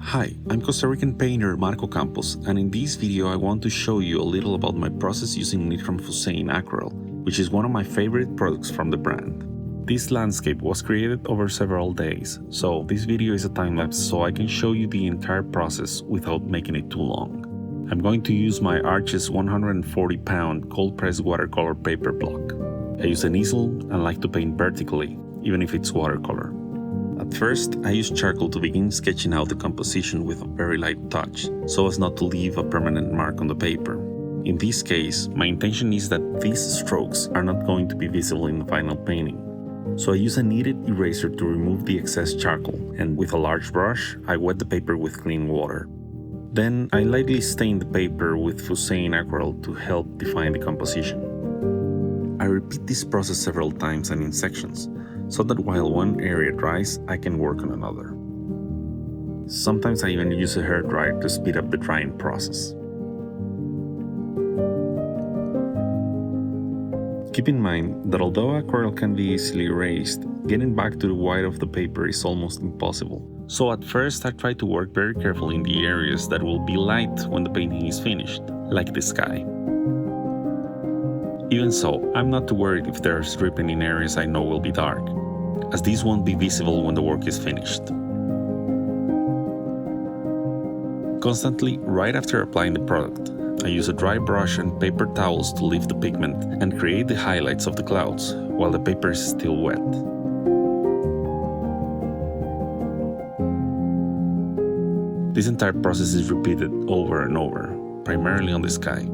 Hi, I'm Costa Rican painter Marco Campos, and in this video I want to show you a little about my process using Nitram Fusains Aquarelle, which is one of my favorite products from the brand. This landscape was created over several days, so this video is a time-lapse so I can show you the entire process without making it too long. I'm going to use my Arches 140-pound cold-pressed watercolor paper block. I use an easel and like to paint vertically, even if it's watercolor. At first, I use charcoal to begin sketching out the composition with a very light touch, so as not to leave a permanent mark on the paper. In this case, my intention is that these strokes are not going to be visible in the final painting. So I use a kneaded eraser to remove the excess charcoal, and with a large brush, I wet the paper with clean water. Then I lightly stain the paper with Fusain Aquarelle to help define the composition. I repeat this process several times and in sections, so that while one area dries, I can work on another. Sometimes I even use a hairdryer to speed up the drying process. Keep in mind that although aquarelle can be easily erased, getting back to the white of the paper is almost impossible. So at first I try to work very carefully in the areas that will be light when the painting is finished, like the sky. Even so, I'm not too worried if there's dripping in areas I know will be dark, as these won't be visible when the work is finished. Constantly, right after applying the product, I use a dry brush and paper towels to lift the pigment and create the highlights of the clouds, while the paper is still wet. This entire process is repeated over and over, primarily on the sky,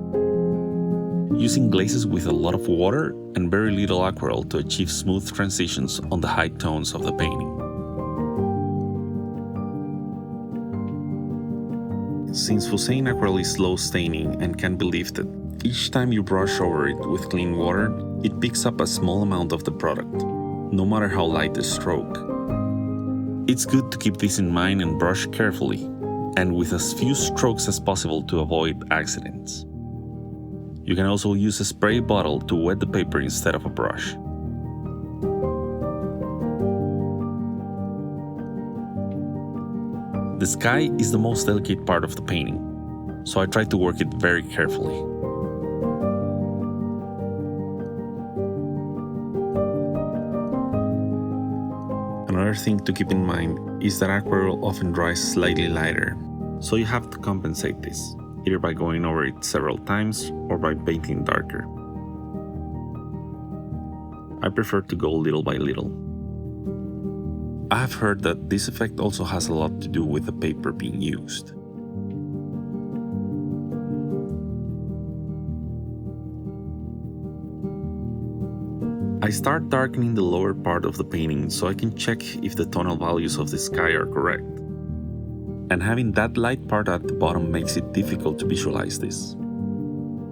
using glazes with a lot of water and very little aquarelle to achieve smooth transitions on the high tones of the painting. Since Fusain Aquarelle is slow staining and can be lifted, each time you brush over it with clean water, it picks up a small amount of the product, no matter how light the stroke. It's good to keep this in mind and brush carefully, and with as few strokes as possible to avoid accidents. You can also use a spray bottle to wet the paper instead of a brush. The sky is the most delicate part of the painting, so I try to work it very carefully. Another thing to keep in mind is that aquarelle often dries slightly lighter, so you have to compensate this, either by going over it several times or by painting darker. I prefer to go little by little. I have heard that this effect also has a lot to do with the paper being used. I start darkening the lower part of the painting so I can check if the tonal values of the sky are correct. And having that light part at the bottom makes it difficult to visualize this.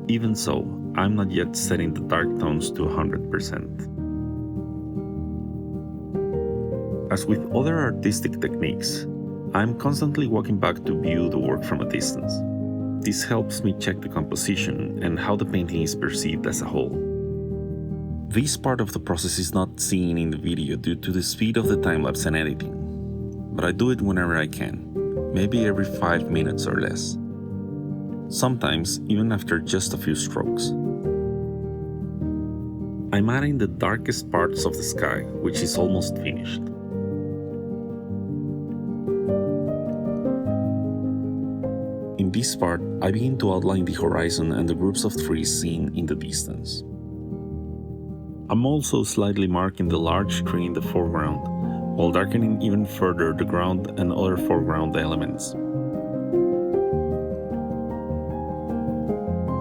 Even so, I'm not yet setting the dark tones to 100%. As with other artistic techniques, I'm constantly walking back to view the work from a distance. This helps me check the composition and how the painting is perceived as a whole. This part of the process is not seen in the video due to the speed of the time-lapse and editing, but I do it whenever I can. Maybe every 5 minutes or less. Sometimes even after just a few strokes. I'm adding the darkest parts of the sky, which is almost finished. In this part, I begin to outline the horizon and the groups of trees seen in the distance. I'm also slightly marking the large tree in the foreground, while darkening even further the ground and other foreground elements.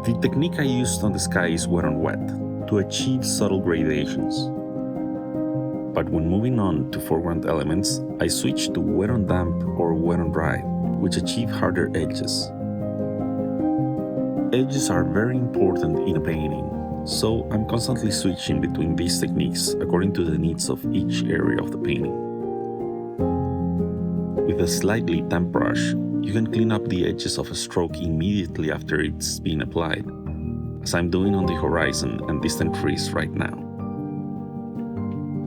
The technique I used on the sky is wet on wet, to achieve subtle gradations. But when moving on to foreground elements, I switch to wet on damp or wet on dry, which achieve harder edges. Edges are very important in a painting, so I'm constantly switching between these techniques according to the needs of each area of the painting. With a slightly damp brush, you can clean up the edges of a stroke immediately after it's been applied, as I'm doing on the horizon and distant trees right now.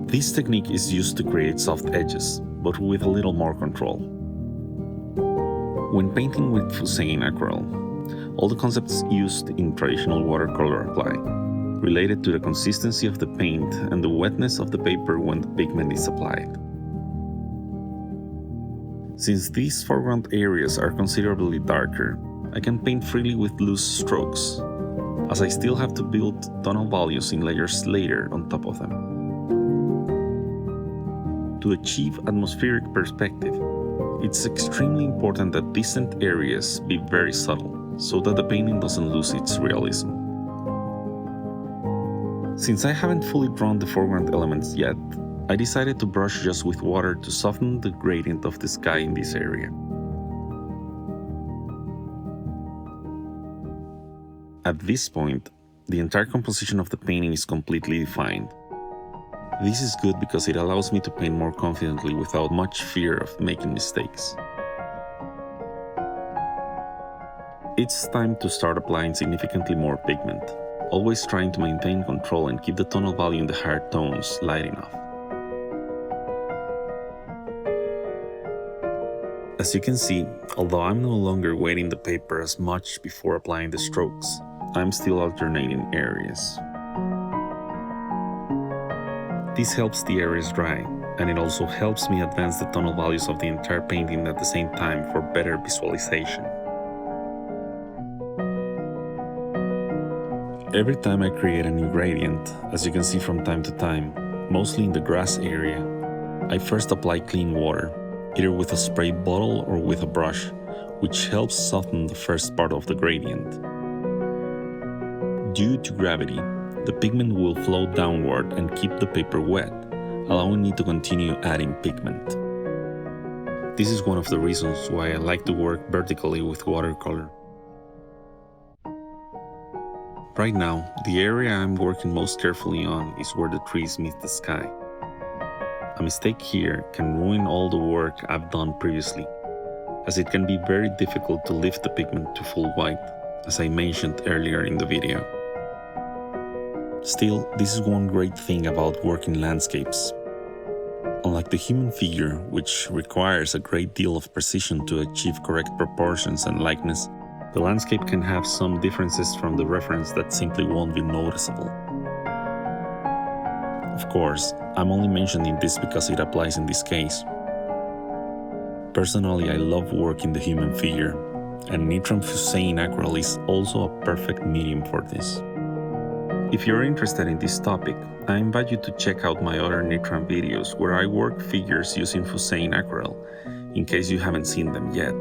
This technique is used to create soft edges, but with a little more control. When painting with Fusain Aquarelle, all the concepts used in traditional watercolor apply, related to the consistency of the paint and the wetness of the paper when the pigment is applied. Since these foreground areas are considerably darker, I can paint freely with loose strokes, as I still have to build tonal values in layers later on top of them. To achieve atmospheric perspective, it's extremely important that distant areas be very subtle, so that the painting doesn't lose its realism. Since I haven't fully drawn the foreground elements yet, I decided to brush just with water to soften the gradient of the sky in this area. At this point, the entire composition of the painting is completely defined. This is good because it allows me to paint more confidently without much fear of making mistakes. It's time to start applying significantly more pigment, always trying to maintain control and keep the tonal value in the higher tones light enough. As you can see, although I'm no longer wetting the paper as much before applying the strokes, I'm still alternating areas. This helps the areas dry, and it also helps me advance the tonal values of the entire painting at the same time for better visualization. Every time I create a new gradient, as you can see from time to time, mostly in the grass area, I first apply clean water, either with a spray bottle or with a brush, which helps soften the first part of the gradient. Due to gravity, the pigment will flow downward and keep the paper wet, allowing me to continue adding pigment. This is one of the reasons why I like to work vertically with watercolor. Right now, the area I'm working most carefully on is where the trees meet the sky. A mistake here can ruin all the work I've done previously, as it can be very difficult to lift the pigment to full white, as I mentioned earlier in the video. Still, this is one great thing about working landscapes. Unlike the human figure, which requires a great deal of precision to achieve correct proportions and likeness, the landscape can have some differences from the reference that simply won't be noticeable. Of course, I'm only mentioning this because it applies in this case. Personally, I love working the human figure, and Nitram Fusains Aquarelle is also a perfect medium for this. If you're interested in this topic, I invite you to check out my other Nitram videos where I work figures using Fusain Aquarelle, in case you haven't seen them yet.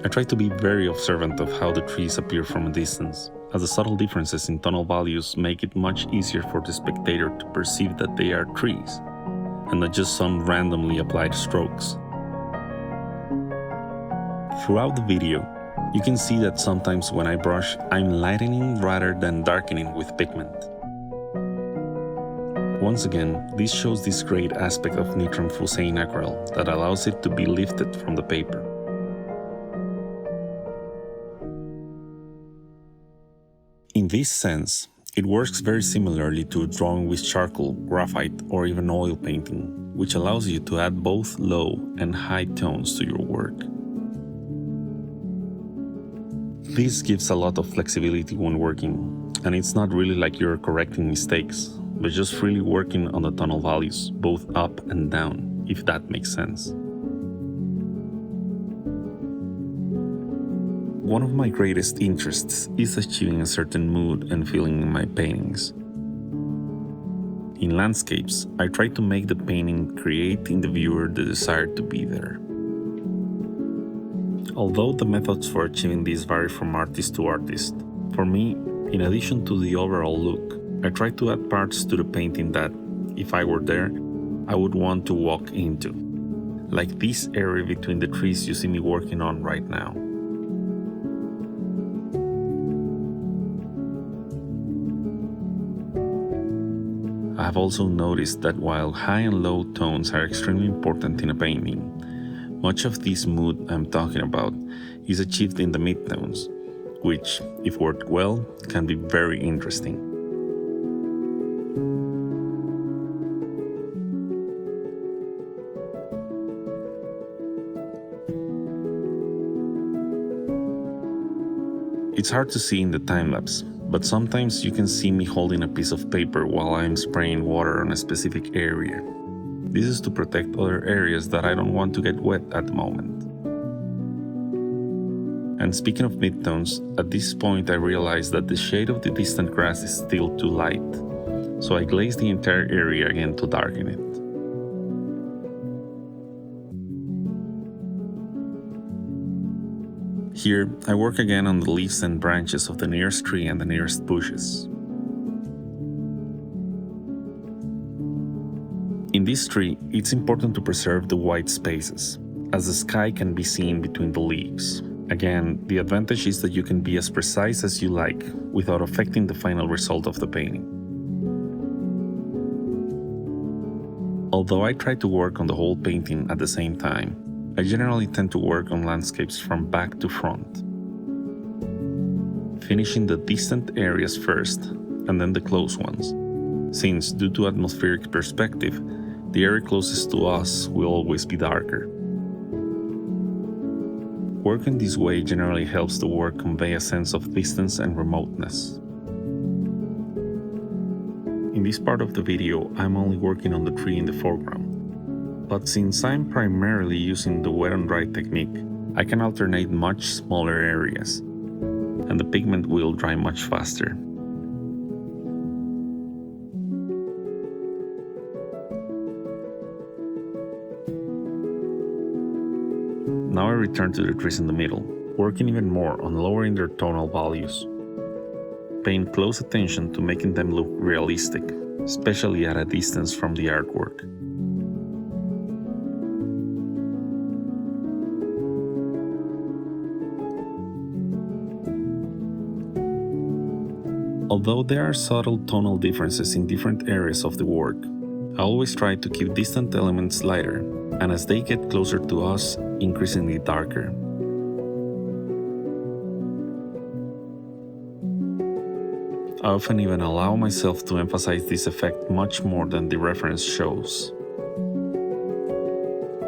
I try to be very observant of how the trees appear from a distance, as the subtle differences in tonal values make it much easier for the spectator to perceive that they are trees, and not just some randomly applied strokes. Throughout the video, you can see that sometimes when I brush, I'm lightening rather than darkening with pigment. Once again, this shows this great aspect of Nitram Fusains Aquarelle that allows it to be lifted from the paper. In this sense, it works very similarly to drawing with charcoal, graphite, or even oil painting, which allows you to add both low and high tones to your work. This gives a lot of flexibility when working, and it's not really like you're correcting mistakes, but just freely working on the tonal values, both up and down, if that makes sense. One of my greatest interests is achieving a certain mood and feeling in my paintings. In landscapes, I try to make the painting create in the viewer the desire to be there. Although the methods for achieving this vary from artist to artist, for me, in addition to the overall look, I try to add parts to the painting that, if I were there, I would want to walk into, like this area between the trees you see me working on right now. I have also noticed that while high and low tones are extremely important in a painting, much of this mood I'm talking about is achieved in the midtones, which, if worked well, can be very interesting. It's hard to see in the time-lapse, but sometimes you can see me holding a piece of paper while I'm spraying water on a specific area. This is to protect other areas that I don't want to get wet at the moment. And speaking of midtones, at this point I realized that the shade of the distant grass is still too light, so I glazed the entire area again to darken it. Here, I work again on the leaves and branches of the nearest tree and the nearest bushes. In this tree, it's important to preserve the white spaces, as the sky can be seen between the leaves. Again, the advantage is that you can be as precise as you like without affecting the final result of the painting. Although I try to work on the whole painting at the same time, I generally tend to work on landscapes from back to front, finishing the distant areas first and then the close ones, since due to atmospheric perspective, the area closest to us will always be darker. Working this way generally helps the work convey a sense of distance and remoteness. In this part of the video, I'm only working on the tree in the foreground. But since I'm primarily using the wet on dry technique, I can alternate much smaller areas, and the pigment will dry much faster. Now I return to the trees in the middle, working even more on lowering their tonal values, paying close attention to making them look realistic, especially at a distance from the artwork. Although there are subtle tonal differences in different areas of the work, I always try to keep distant elements lighter, and as they get closer to us, increasingly darker. I often even allow myself to emphasize this effect much more than the reference shows.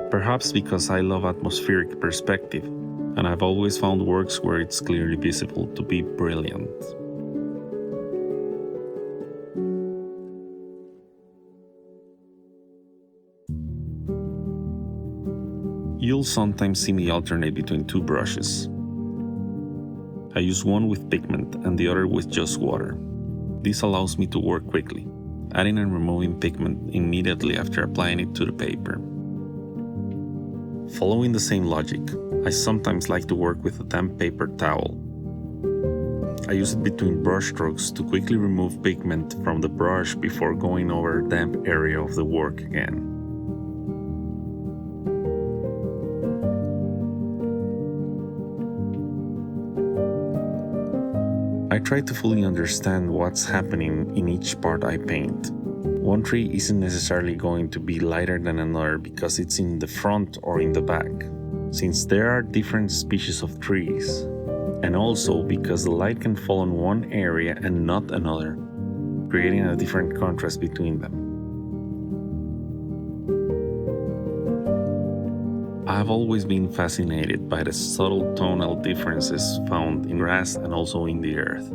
Perhaps because I love atmospheric perspective, and I've always found works where it's clearly visible to be brilliant. You'll sometimes see me alternate between two brushes. I use one with pigment and the other with just water. This allows me to work quickly, adding and removing pigment immediately after applying it to the paper. Following the same logic, I sometimes like to work with a damp paper towel. I use it between brush strokes to quickly remove pigment from the brush before going over a damp area of the work again. I try to fully understand what's happening in each part I paint. One tree isn't necessarily going to be lighter than another because it's in the front or in the back, since there are different species of trees, and also because the light can fall on one area and not another, creating a different contrast between them. I've always been fascinated by the subtle tonal differences found in grass and also in the earth.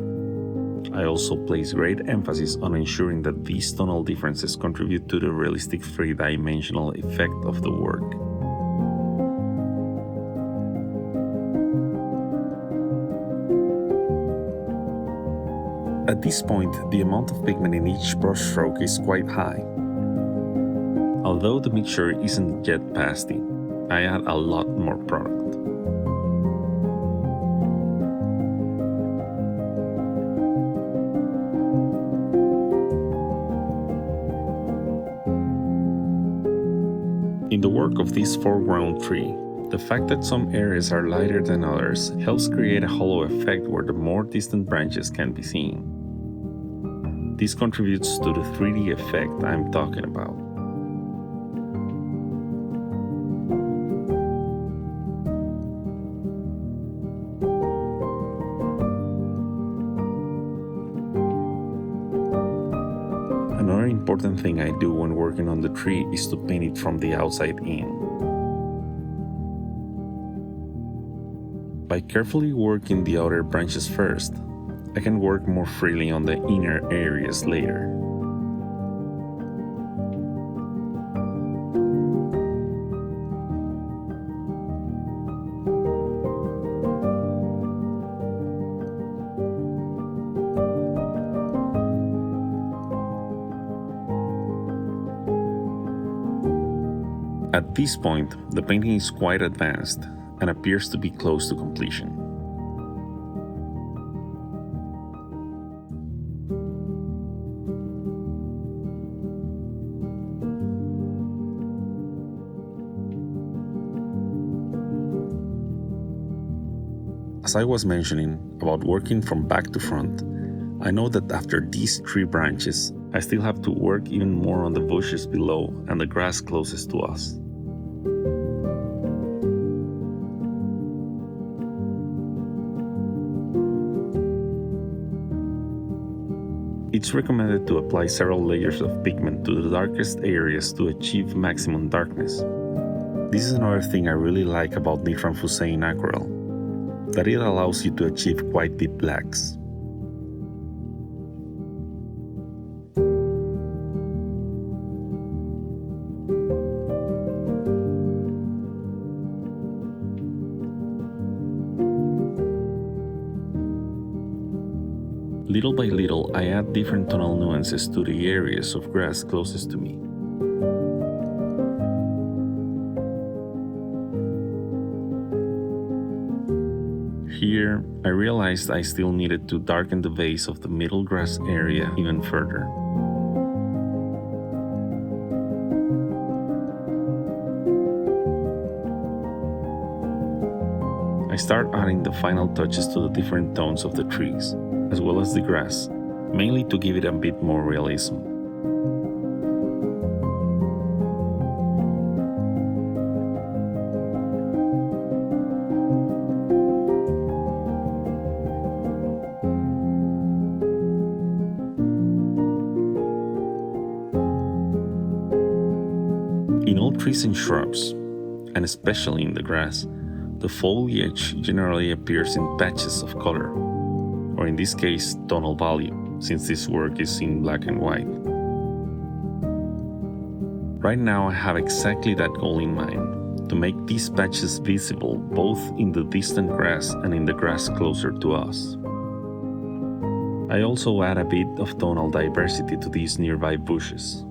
I also place great emphasis on ensuring that these tonal differences contribute to the realistic three-dimensional effect of the work. At this point, the amount of pigment in each brushstroke is quite high. Although the mixture isn't yet pasty, I add a lot more product. In the work of this foreground tree, the fact that some areas are lighter than others helps create a halo effect where the more distant branches can be seen. This contributes to the 3D effect I'm talking about. Another important thing I do when working on the tree is to paint it from the outside in. By By carefully working the outer branches first, I can work more freely on the inner areas later. At this point, the painting is quite advanced and appears to be close to completion. As I was mentioning about working from back to front, I know that after these 3 branches, I still have to work even more on the bushes below and the grass closest to us. It's recommended to apply several layers of pigment to the darkest areas to achieve maximum darkness. This is another thing I really like about Nitram Fusains Aquarelle, that it allows you to achieve quite deep blacks. Little by little, I add different tonal nuances to the areas of grass closest to me. Here, I realized I still needed to darken the base of the middle grass area even further. I start adding the final touches to the different tones of the trees, as well as the grass, mainly to give it a bit more realism. In all trees and shrubs, and especially in the grass, the foliage generally appears in patches of color, or in this case, tonal value, since this work is in black and white. Right now I have exactly that goal in mind, to make these patches visible both in the distant grass and in the grass closer to us. I also add a bit of tonal diversity to these nearby bushes.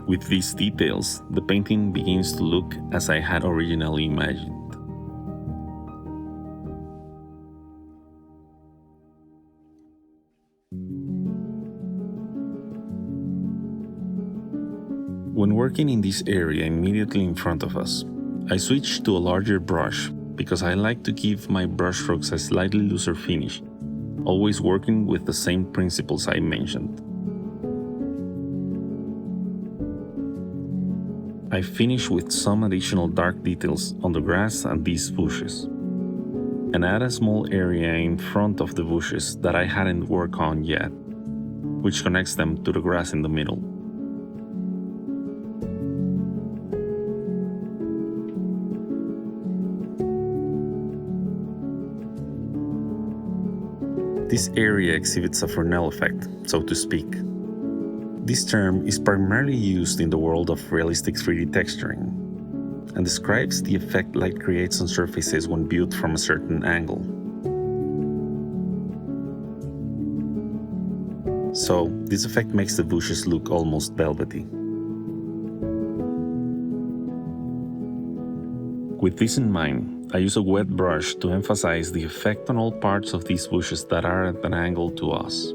With these details, the painting begins to look as I had originally imagined. When working in this area immediately in front of us, I switched to a larger brush because I like to give my brushstrokes a slightly looser finish, always working with the same principles I mentioned. I finish with some additional dark details on the grass and these bushes, and add a small area in front of the bushes that I hadn't worked on yet, which connects them to the grass in the middle. This area exhibits a Fresnel effect, so to speak. This term is primarily used in the world of realistic 3D texturing, and describes the effect light creates on surfaces when viewed from a certain angle. So, this effect makes the bushes look almost velvety. With this in mind, I use a wet brush to emphasize the effect on all parts of these bushes that are at an angle to us.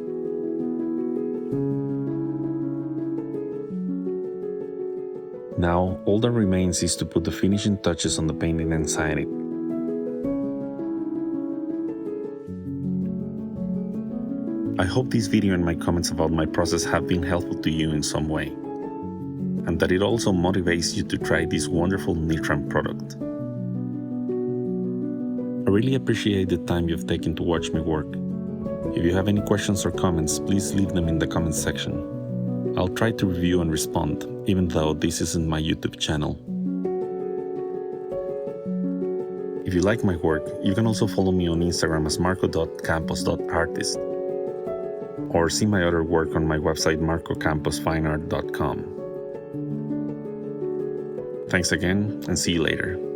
Now, all that remains is to put the finishing touches on the painting and sign it. hope this video and my comments about my process have been helpful to you in some way, and that it also motivates you to try this wonderful Nitram product. I really appreciate the time you've taken to watch me work. If you have any questions or comments, please leave them in the comments section. I'll try to review and respond, even though this isn't my YouTube channel. If you like my work, you can also follow me on Instagram as marco.campos.artist, or see my other work on my website marcocamposfineart.com. Thanks again, and see you later.